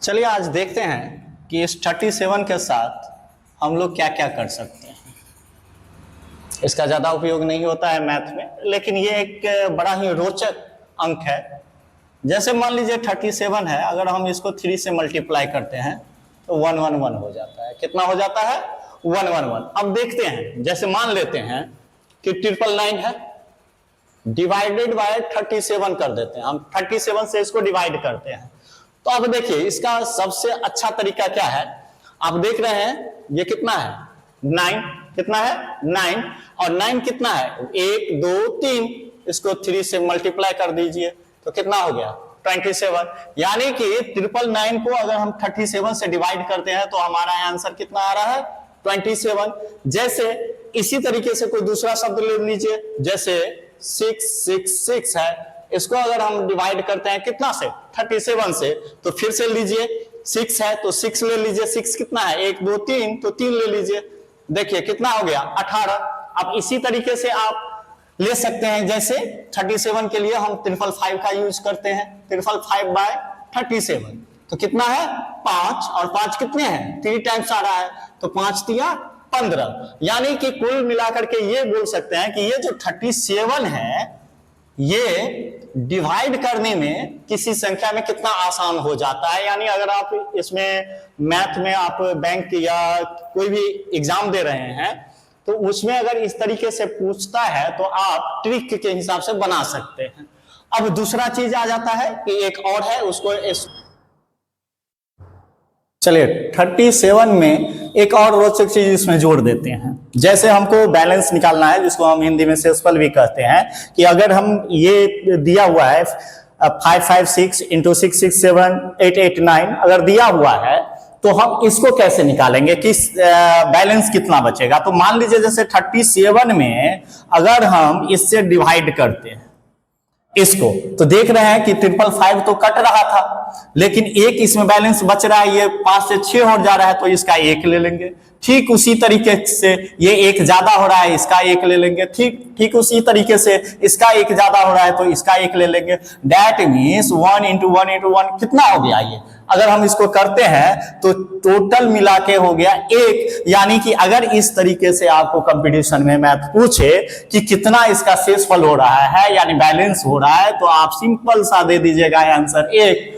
चलिए आज देखते हैं कि इस 37 के साथ हम लोग क्या क्या कर सकते हैं। इसका ज़्यादा उपयोग नहीं होता है मैथ में, लेकिन ये एक बड़ा ही रोचक अंक है। जैसे मान लीजिए 37 है, अगर हम इसको 3 से मल्टीप्लाई करते हैं तो 111 हो जाता है। कितना हो जाता है? 111। अब देखते हैं, जैसे मान लेते हैं कि 999 है, डिवाइडेड बाय 37 कर देते हैं। हम 37 से इसको डिवाइड करते हैं। तो अब देखिए इसका सबसे अच्छा तरीका क्या है। आप देख रहे हैं ये कितना है? 9। कितना है? 9। और 9 कितना है? 1 2 3। इसको 3 से मल्टीप्लाई कर दीजिए तो कितना हो गया? 27। यानी कि 999 को अगर हम 37 से डिवाइड करते हैं तो हमारा आंसर कितना आ रहा है? 27। जैसे इसी तरीके से कोई दूसरा शब्द ले लीजिए, जैसे 666 है, इसको अगर हम डिवाइड करते हैं कितना से? 37 से, तो फिर से लीजिए 6 है तो 6 ले लीजिए। 6 कितना है? 1 2 3, तो 3 ले लीजिए। देखिए कितना हो गया? 18। अब इसी तरीके से आप ले सकते हैं, जैसे 37 के लिए हम 555 का यूज करते हैं। 555 बाय 37 तो कितना है? 5। और 5 कितने हैं? 3 टाइम्स आ रहा है, तो 5 तिया 15। यानी कि कुल मिलाकर के ये बोल सकते हैं कि ये जो 37 है ये डिवाइड करने में किसी संख्या में कितना आसान हो जाता है। यानी अगर आप इसमें मैथ में आप बैंक या कोई भी एग्जाम दे रहे हैं तो उसमें अगर इस तरीके से पूछता है तो आप ट्रिक के हिसाब से बना सकते हैं। अब दूसरा चीज आ जाता है कि एक और है, उसको चलिए 37 में एक और रोचक चीज इसमें जोड़ देते हैं। जैसे हमको बैलेंस निकालना है, जिसको हम हिंदी में शेषफल भी कहते हैं, कि अगर हम ये दिया हुआ है 556 इंटू 667 889 अगर दिया हुआ है तो हम इसको कैसे निकालेंगे कि बैलेंस कितना बचेगा। तो मान लीजिए जैसे 37 में अगर हम इससे डिवाइड करते हैं इसको, तो देख रहे हैं कि 555 तो कट रहा था, लेकिन एक इसमें बैलेंस बच रहा है, ये 5 से 6 हो जा रहा है, तो इसका 1 ले लेंगे। ठीक उसी तरीके से ये 1 ज्यादा हो रहा है, इसका 1 ले लेंगे। ठीक उसी तरीके से इसका 1 ज्यादा हो रहा है तो इसका 1 ले लेंगे। दैट मीन्स 1 इंटू 1 इंटू 1 कितना हो गया? ये अगर हम इसको करते हैं तो टोटल मिला के हो गया 1। यानी कि अगर इस तरीके से आपको कंपटीशन में मैथ पूछे कि कितना इसका शेषफल हो रहा है यानी बैलेंस हो रहा है, तो आप सिंपल सा दे दीजिएगा आंसर 1।